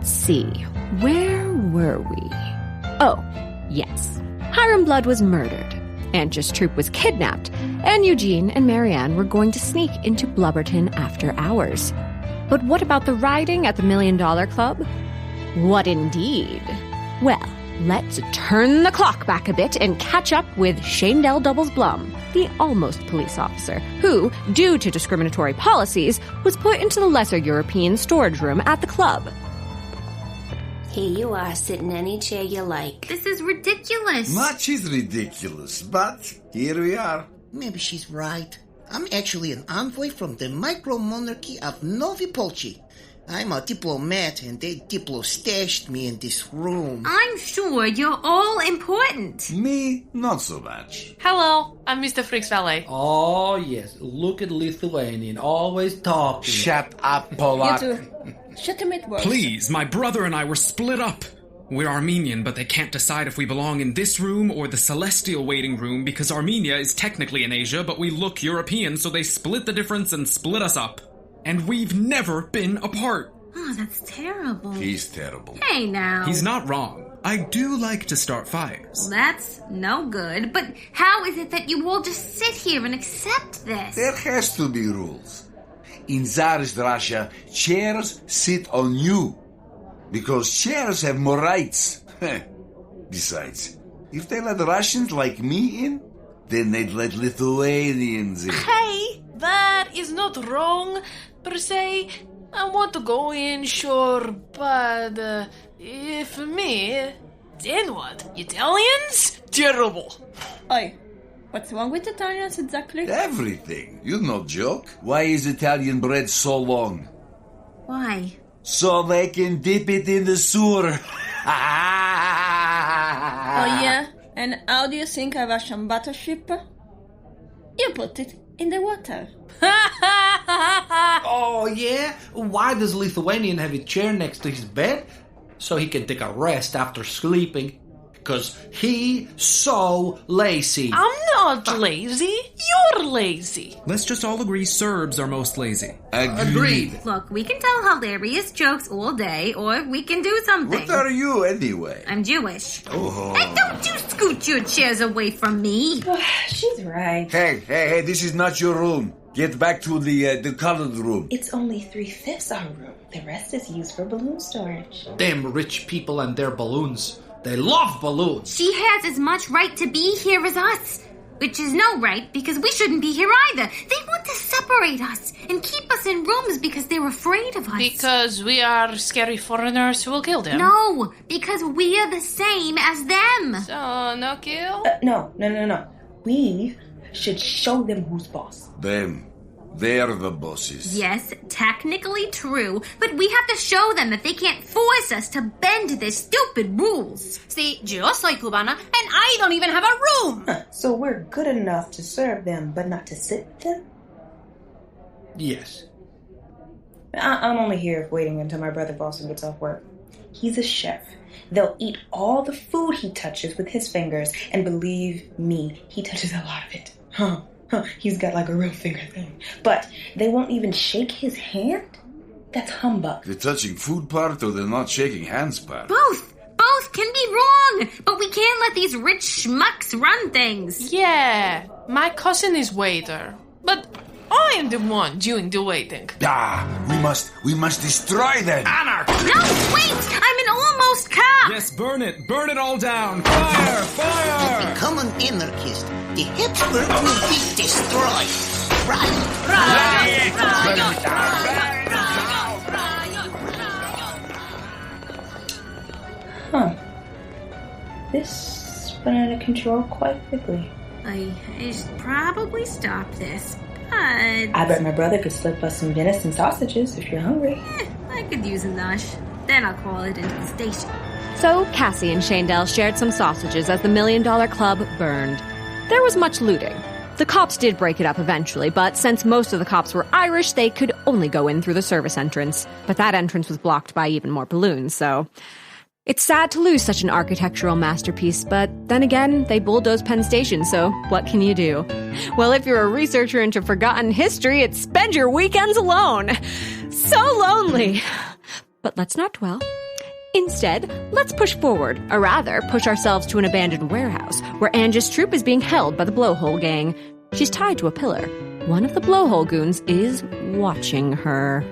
let's see. Where were we? Oh, yes. Hiram Blood was murdered. Anjus' troop was kidnapped, and Eugene and Maryanne were going to sneak into Blubberton after hours. But what about the rioting at the $1 Million Club? What indeed? Well, let's turn the clock back a bit and catch up with Shaindel Blum, the almost police officer, who, due to discriminatory policies, was put into the lesser European storage room at the club. Here you are, sitting any chair you like. This is ridiculous. Much is ridiculous, but here we are. Maybe she's right. I'm actually an envoy from the micro-monarchy of Novi Polci. I'm a diplomat, and they diplo-stashed me in this room. I'm sure you're all important. Me, not so much. Hello, I'm Mr. Freak's valet. Oh, yes. Look at Lithuanian. Always talking. Shut up, Polak. You two. Shut him at work. Please, my brother and I were split up. We're Armenian, but they can't decide if we belong in this room or the celestial waiting room because Armenia is technically in Asia, but we look European, so they split the difference and split us up. And we've never been apart. Oh, that's terrible. He's terrible. Hey, now. He's not wrong. I do like to start fires. Well, that's no good. But how is it that you all just sit here and accept this? There has to be rules. In Tsarist Russia, chairs sit on you. Because chairs have more rights. Besides, if they let Russians like me in, then they'd let Lithuanians in. Hey, that is not wrong, per se. I want to go in, sure, but if me, then what? Italians? Terrible. Oi, what's wrong with Italians exactly? Everything. You no joke. Why is Italian bread so long? Why? So they can dip it in the sewer. Oh, yeah? And how do you think a Russian battleship? You put it in the water. Oh, yeah? Why does Lithuanian have a chair next to his bed? So he can take a rest after sleeping. Because he so lazy. I'm not lazy. You're lazy. Let's just all agree Serbs are most lazy. Agreed. Look, we can tell hilarious jokes all day, or we can do something. What are you anyway? I'm Jewish. Oh. And don't you scoot your chairs away from me. She's right. Hey, this is not your room. Get back to the colored room. It's only 3/5 our room. The rest is used for balloon storage. Damn rich people and their balloons. They love balloons. She has as much right to be here as us. Which is no right, because we shouldn't be here either. They want to separate us and keep us in rooms because they're afraid of us. Because we are scary foreigners who will kill them. No, because we are the same as them. So, no kill? No. We should show them who's boss. Them. They're the bosses. Yes, technically true, but we have to show them that they can't force us to bend their stupid rules. See, yo soy cubana, and I don't even have a room. So we're good enough to serve them, but not to sit with them? Yes. I'm only here waiting until my brother Boston gets off work. He's a chef. They'll eat all the food he touches with his fingers, and believe me, he touches a lot of it. He's got like a real finger thing. But they won't even shake his hand? That's humbug. The touching food part or the not shaking hands part? Both can be wrong, but we can't let these rich schmucks run things. Yeah, my cousin is waiter, but I am the one doing the waiting. We must destroy them. Anarchy! No, wait! I'm an almost cop! Yes, burn it all down. Fire! Become an anarchist. The Habsburg will be destroyed. Riot! Huh. This went out of control quite quickly. I should probably stop this, but... I bet my brother could slip us some venison sausages if you're hungry. I could use a nosh. Then I'll call it into the station. So Cassie and Shaindel shared some sausages as the $1 Million Club burned. There was much looting. The cops did break it up eventually, but since most of the cops were Irish, they could only go in through the service entrance. But that entrance was blocked by even more balloons, so... It's sad to lose such an architectural masterpiece, but then again, they bulldozed Penn Station, so what can you do? Well, if you're a researcher into forgotten history, it's spend your weekends alone. So lonely. But let's not dwell. Instead, let's push forward, or rather, push ourselves to an abandoned warehouse where Anjus' troop is being held by the Blowhole Gang. She's tied to a pillar. One of the Blowhole goons is watching her.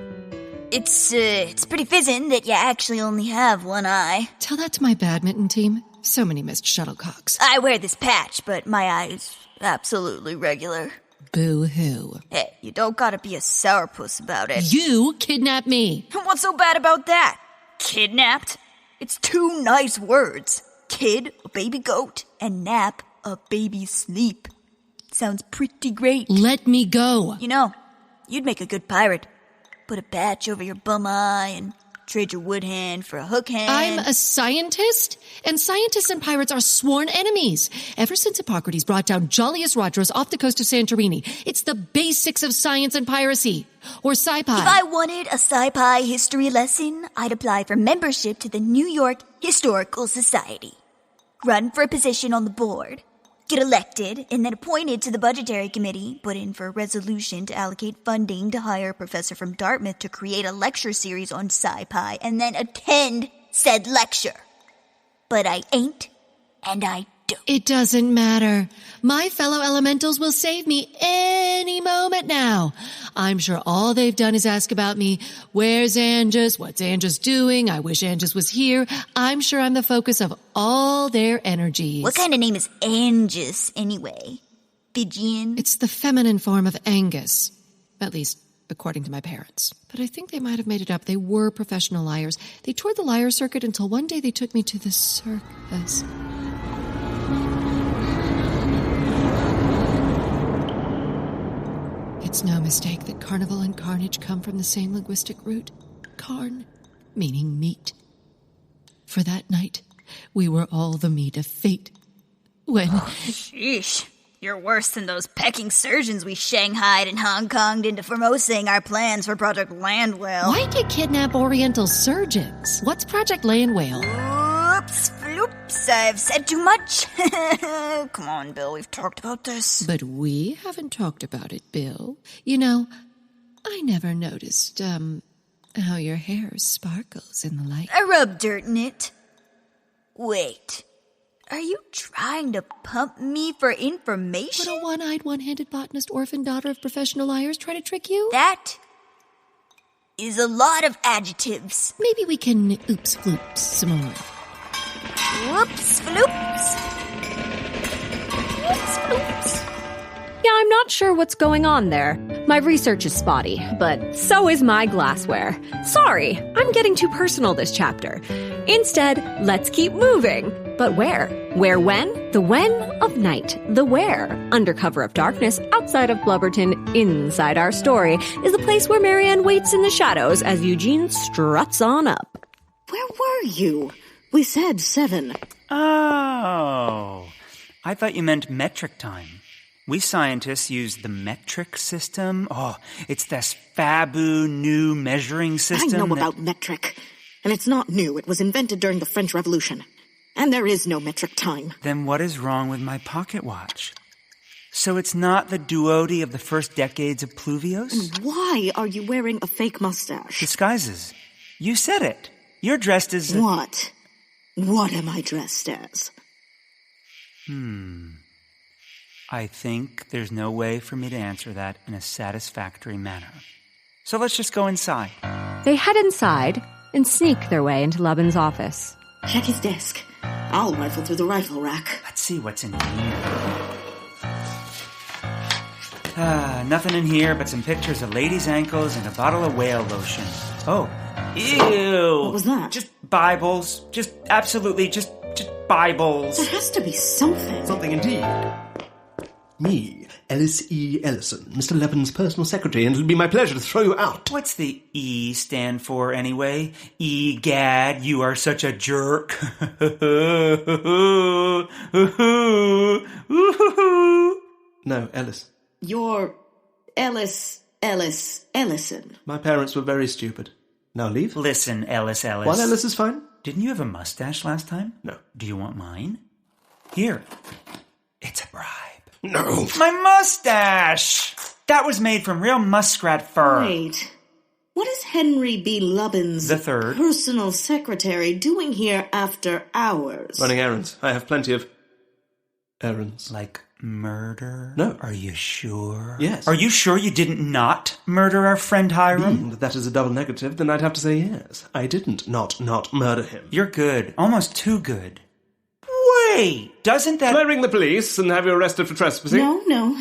It's pretty fizzing that you actually only have one eye. Tell that to my badminton team. So many missed shuttlecocks. I wear this patch, but my eye's absolutely regular. Boo-hoo. Hey, you don't gotta be a sourpuss about it. You kidnapped me. What's so bad about that? Kidnapped? It's 2 nice words. Kid, a baby goat, and nap, a baby sleep. Sounds pretty great. Let me go. You know, you'd make a good pirate. Put a patch over your bum eye and trade your wood hand for a hook hand. I'm a scientist, and scientists and pirates are sworn enemies. Ever since Hippocrates brought down Jollius Rogers off the coast of Santorini, it's the basics of science and piracy. Or sci-fi. If I wanted a sci-fi history lesson, I'd apply for membership to the New York Historical Society. Run for a position on the board. Get elected, and then appointed to the budgetary committee, put in for a resolution to allocate funding to hire a professor from Dartmouth to create a lecture series on sci-fi, and then attend said lecture. But I ain't, and I don't. It doesn't matter. My fellow elementals will save me any moment now. I'm sure all they've done is ask about me. Where's Anjus? What's Anjus doing? I wish Anjus was here. I'm sure I'm the focus of all their energies. What kind of name is Anjus, anyway? Pigeon? It's the feminine form of Angus. At least, according to my parents. But I think they might have made it up. They were professional liars. They toured the liar circuit until one day they took me to the circus. It's no mistake that carnival and carnage come from the same linguistic root. Carn, meaning meat. For that night, we were all the meat of fate. When... Sheesh. You're worse than those pecking surgeons we shanghaied and Hong Konged into Formosing our plans for Project Land Whale. Why'd you kidnap Oriental surgeons? What's Project Land Whale? Oops, floops, I've said too much. Come on, Bill, we've talked about this. But we haven't talked about it, Bill. You know, I never noticed, how your hair sparkles in the light. I rub dirt in it. Wait, are you trying to pump me for information? Would a one-eyed, one-handed botanist, orphan daughter of professional liars try to trick you? That is a lot of adjectives. Maybe we can oops-floops some more. Whoops, floops. Whoops, floops. Yeah, I'm not sure what's going on there. My research is spotty, but so is my glassware. Sorry, I'm getting too personal this chapter. Instead, let's keep moving. But where? Where when? The when of night. The where, under cover of darkness, outside of Blubberton, inside our story, is the place where Maryanne waits in the shadows as Eugene struts on up. Where were you? We said 7. Oh, I thought you meant metric time. We scientists use the metric system. Oh, it's this fabu new measuring system. I know about metric. And it's not new. It was invented during the French Revolution. And there is no metric time. Then what is wrong with my pocket watch? So it's not the duody of the first decades of Pluvios? And why are you wearing a fake mustache? Disguises. You said it. You're dressed as... What? What am I dressed as? I think there's no way for me to answer that in a satisfactory manner. So let's just go inside. They head inside and sneak their way into Lubbins' office. Check his desk. I'll rifle through the rifle rack. Let's see what's in here. Nothing in here but some pictures of ladies' ankles and a bottle of whale lotion. Oh, ew. What was that? Just Bibles. Just Bibles. There has to be something. Something indeed. Me, Ellis E. Ellison, Mr. Levin's personal secretary, and it'll be my pleasure to throw you out. What's the E stand for, anyway? Egad, you are such a jerk. No, Ellis. You're Ellison. My parents were very stupid. Now leave. Listen, Ellis. One Ellis is fine. Didn't you have a mustache last time? No. Do you want mine? Here. It's a bribe. No. My mustache! That was made from real muskrat fur. Wait. What is Henry B. Lubbins, the third, personal secretary, doing here after hours? Running errands. I have plenty of errands. Like murder? No. Are you sure? Yes. Are you sure you didn't not murder our friend Hiram? That is a double negative, then I'd have to say yes. I didn't not murder him. You're good. Almost too good. Wait! Doesn't that... Shall I ring the police and have you arrested for trespassing? No.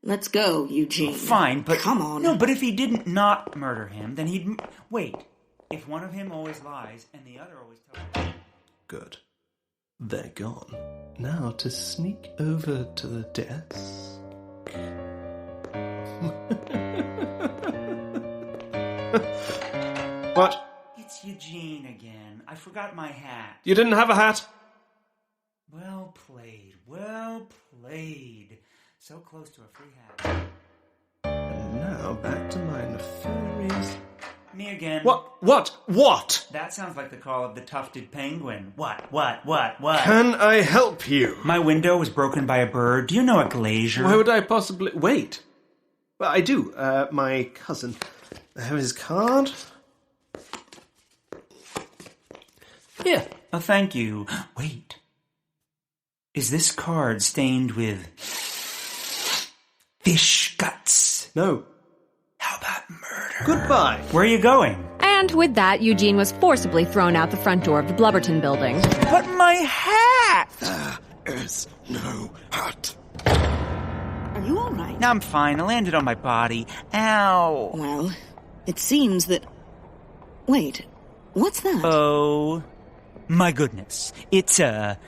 Let's go, Eugene. Fine, but... Come on. No, but if he didn't not murder him, then he'd... Wait. If one of him always lies and the other always tells... Good. They're gone. Now to sneak over to the desk. What? It's Eugene again. I forgot my hat. You didn't have a hat? Well played. Well played. So close to a free hat. And now back to my nefarious... Me again. What? That sounds like the call of the tufted penguin. What? Can I help you? My window was broken by a bird. Do you know a glazier? Why would I possibly... Wait. Well, I do. My cousin. I have his card. Here. Oh, thank you. Wait. Is this card stained with... fish guts? No. How about murder? Goodbye. Where are you going? And with that, Eugene was forcibly thrown out the front door of the Blubberton building. But my hat! There is no hat. Are you all right? No, I'm fine. I landed on my body. Ow. Well, it seems that... Wait, what's that? Oh, my goodness. It's a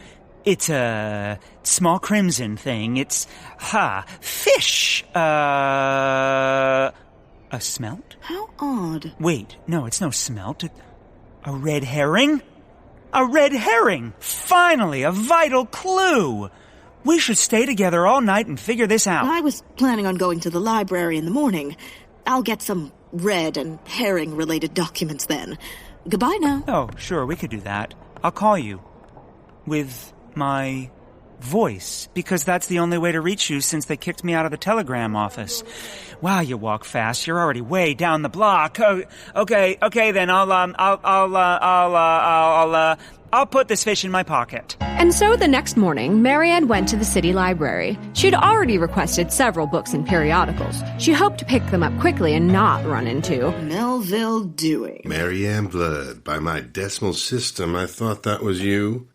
small crimson thing. It's, fish. A smelt? How odd. Wait, no, it's no smelt. A red herring? A red herring! Finally, a vital clue! We should stay together all night and figure this out. I was planning on going to the library in the morning. I'll get some red and herring-related documents then. Goodbye now. Oh, sure, we could do that. I'll call you. With my voice, because that's the only way to reach you since they kicked me out of the telegram office. Wow, you walk fast. You're already way down the block. Oh, okay, then I'll put this fish in my pocket. And so the next morning, Maryanne went to the city library. She'd already requested several books and periodicals. She hoped to pick them up quickly and not run into Melville Dewey. Maryanne Blood. By my decimal system, I thought that was you.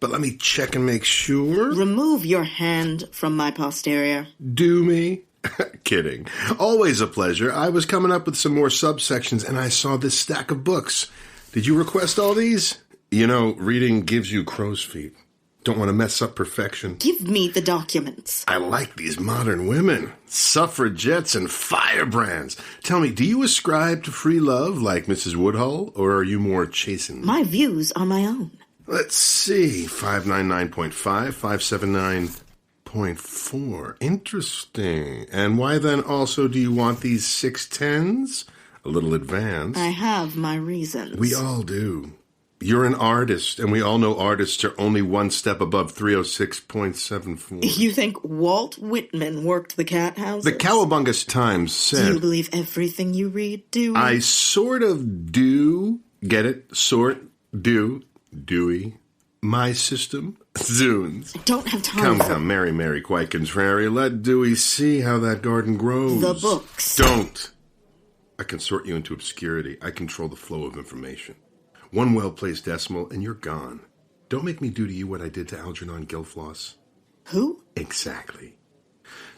But let me check and make sure. Remove your hand from my posterior. Do me? Kidding. Always a pleasure. I was coming up with some more subsections and I saw this stack of books. Did you request all these? You know, reading gives you crow's feet. Don't want to mess up perfection. Give me the documents. I like these modern women. Suffragettes and firebrands. Tell me, do you ascribe to free love like Mrs. Woodhull, or are you more chastened? My views are my own. Let's see. 599.5, 579.4. Interesting. And why then also do you want these 610s? A little advanced. I have my reasons. We all do. You're an artist, and we all know artists are only one step above 306.74. You think Walt Whitman worked the cat houses? The Cowabunga Times said... Do you believe everything you read, Dewey? I sort of do. Get it? Sort, do, Dewey. My system? Zoons. I don't have time Come, Mary, quite contrary. Let Dewey see how that garden grows. The books. Don't. I can sort you into obscurity. I control the flow of information. One well-placed decimal, and you're gone. Don't make me do to you what I did to Algernon Gilfloss. Who? Exactly.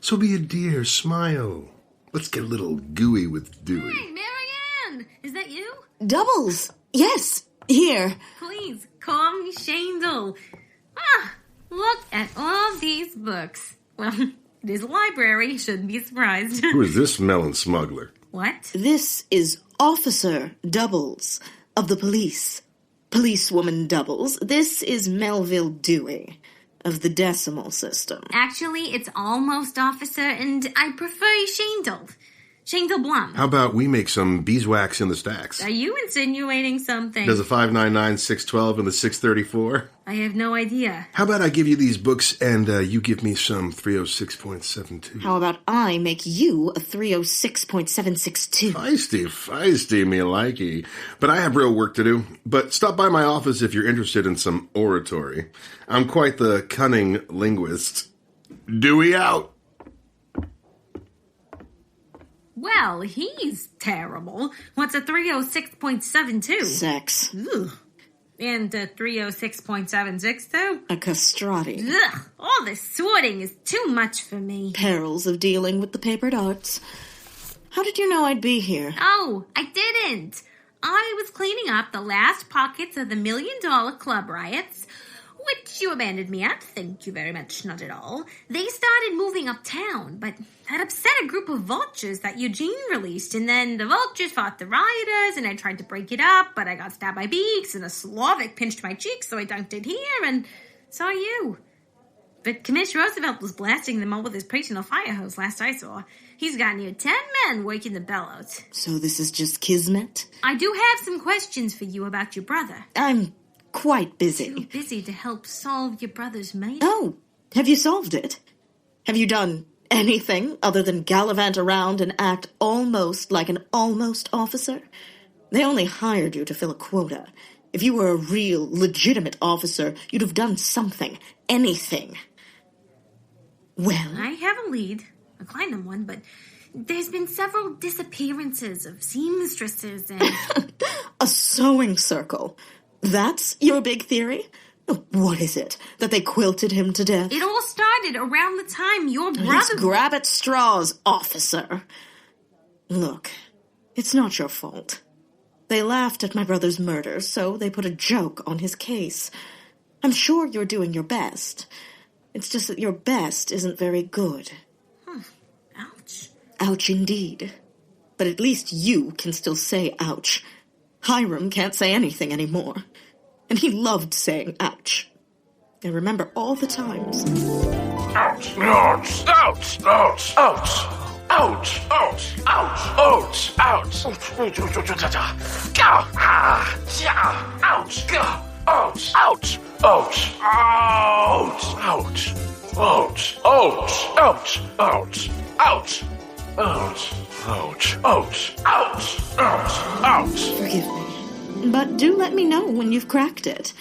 So be a dear, smile. Let's get a little gooey with Dewey. Hey, Maryanne! Is that you? Doubles! Yes, here. Please, call me Shaindel. Look at all these books. Well, this library shouldn't be surprised. Who is this melon smuggler? What? This is Officer Doubles of the police. Policewoman Doubles. This is Melville Dewey of the decimal system. Actually, it's almost Officer, and I prefer Shaindel. Shaindel Blum. How about we make some beeswax in the stacks? Are you insinuating something? Does a 599, 612, and the 634? I have no idea. How about I give you these books and you give me some 306.72? How about I make you a 306.762? Feisty, me likey. But I have real work to do. But stop by my office if you're interested in some oratory. I'm quite the cunning linguist. Dewey out. Well, he's terrible. What's a 306.72? Sex. Ugh. And a 306.762? A castrati. Ugh. All this sorting is too much for me. Perils of dealing with the papered arts. How did you know I'd be here? Oh, I didn't. I was cleaning up the last pockets of the $1 Million Club riots, which you abandoned me at. Thank you very much, not at all. They started moving uptown, but that upset a group of vultures that Eugene released, and then the vultures fought the rioters, and I tried to break it up, but I got stabbed by beaks, and a Slavic pinched my cheek, so I dunked it here, and saw you. But Commissioner Roosevelt was blasting them all with his personal fire hose last I saw. He's got near 10 men working the bellows. So this is just kismet? I do have some questions for you about your brother. I'm quite busy. Too busy to help solve your brother's murder? Oh, have you solved it? Have you done anything other than gallivant around and act almost like an almost officer? They only hired you to fill a quota. If you were a real, legitimate officer, you'd have done something, anything. Well? I have a lead, a kind one, but there's been several disappearances of seamstresses and... A sewing circle. That's your big theory? What is it? That they quilted him to death? It all started around the time your brother... Let's grab at straws, officer. Look, it's not your fault. They laughed at my brother's murder, so they put a joke on his case. I'm sure you're doing your best. It's just that your best isn't very good. Ouch. Ouch indeed. But at least you can still say ouch. Hiram can't say anything anymore. And he loved saying ouch. I remember all the times. Ouch, ouch, ouch, ouch, ouch. Ouch, ouch, ouch, ouch, ouch. Ouch, ouch, ouch, ouch, ouch, ouch, ouch, ouch, ouch, ouch, ouch, ouch, ouch, ouch, ouch, ouch. Forgive me, but do let me know when you've cracked it.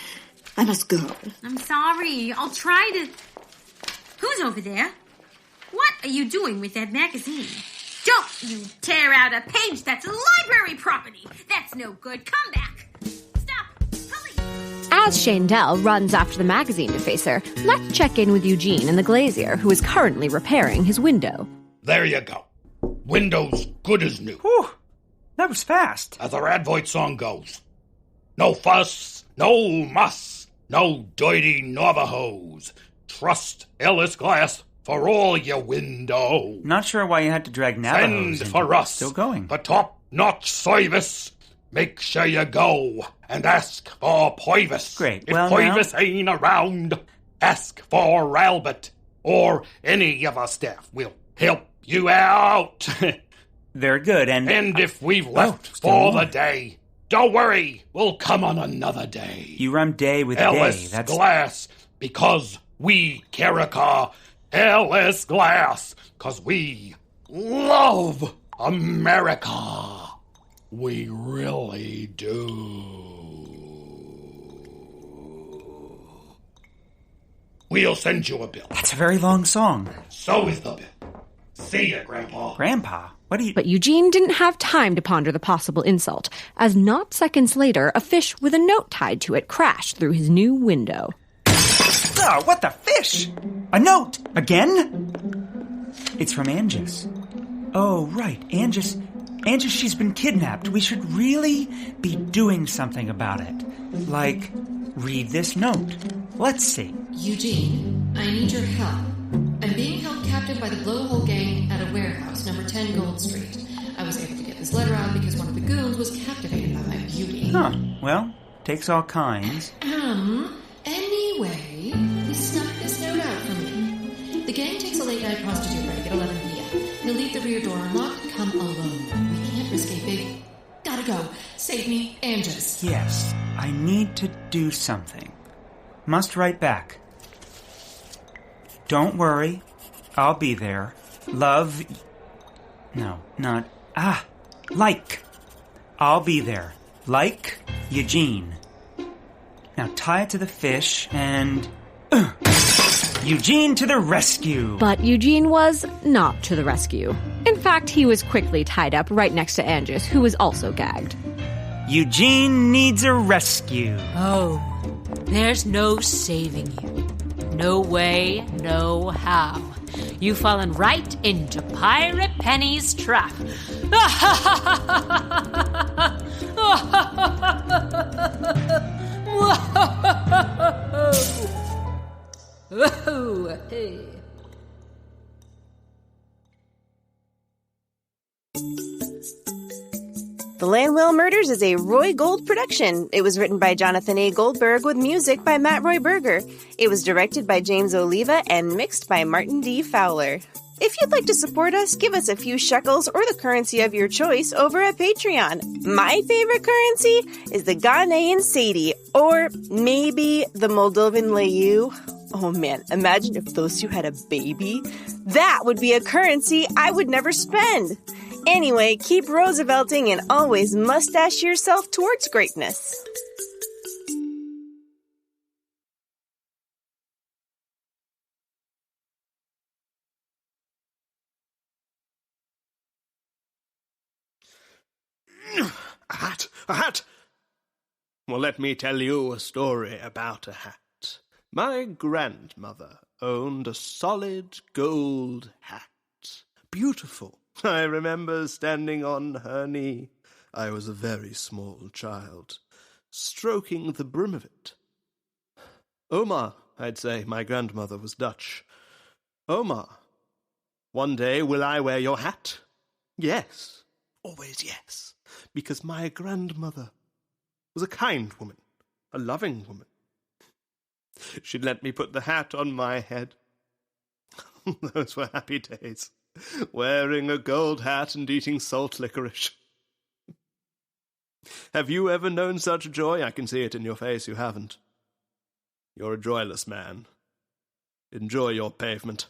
I must go. I'm sorry. I'll try to... Who's over there? What are you doing with that magazine? Don't you tear out a page that's library property. That's no good. Come back. Stop. Police. As Shaindel runs after the magazine defacer, let's check in with Eugene and the glazier, who is currently repairing his window. There you go. Window's good as new. Whew, that was fast. As the Radvoid song goes. No fuss, no muss, no dirty Navajos. Trust Ellis Glass for all your window. Not sure why you had to drag Navajos. Send for us. Still going. For top-notch service. Make sure you go and ask for Purvis. Great. If Well, Purvis ain't around, ask for Albert or any of our staff. We'll help you out. Very good. And if we've left for the day, don't worry. We'll come on another day. You run day with Ellis day. That's Glass, because we Carica Ellis Glass, because we love America. We really do. We'll send you a bill. That's a very long song. So is the bill. See ya, Grandpa. Grandpa? What are you... But Eugene didn't have time to ponder the possible insult, as not seconds later, a fish with a note tied to it crashed through his new window. Oh, what the fish? A note! Again? It's from Anjus. Oh, right. Anjus, she's been kidnapped. We should really be doing something about it. Like, read this note. Let's see. Eugene, I need your help. I'm being held captive by the Blowhole Gang at a warehouse, number 10 Gold Street. I was able to get this letter out because one of the goons was captivated by my beauty. Huh. Well, takes all kinds. Anyway, he snuck this note out for me. The gang takes a late-night prostitute break at 11 p.m. He'll leave the rear door unlocked. Come along. go. Save me, Anjus. Yes, I need to do something. Must write back. Don't worry. I'll be there. Love... No, not... Like. I'll be there. Like Eugene. Now tie it to the fish and... Eugene to the rescue! But Eugene was not to the rescue. In fact, he was quickly tied up right next to Anjus, who was also gagged. Eugene needs a rescue. Oh, there's no saving you. No way, no how. You've fallen right into Pirate Penny's trap. Whoa, hey. The Landwell Murders is a Roy Gold production. It was written by Jonathan A. Goldberg with music by Matt Roy Berger. It was directed by James Oliva and mixed by Martin D. Fowler. If you'd like to support us, give us a few shekels or the currency of your choice over at Patreon. My favorite currency is the Ghanaian Sadie, or maybe the Moldovan Leu. Oh man, imagine if those two had a baby. That would be a currency I would never spend. Anyway, keep Roosevelting and always mustache yourself towards greatness. A hat! A hat! Well, let me tell you a story about a hat. My grandmother owned a solid gold hat. Beautiful. I remember standing on her knee. I was a very small child, stroking the brim of it. Omar, I'd say. My grandmother was Dutch. Omar, one day will I wear your hat? Yes, always yes, because my grandmother was a kind woman, a loving woman. She'd let me put the hat on my head. Those were happy days. Wearing a gold hat and eating salt licorice. Have you ever known such joy? I can see it in your face, you haven't. You're a joyless man. Enjoy your pavement.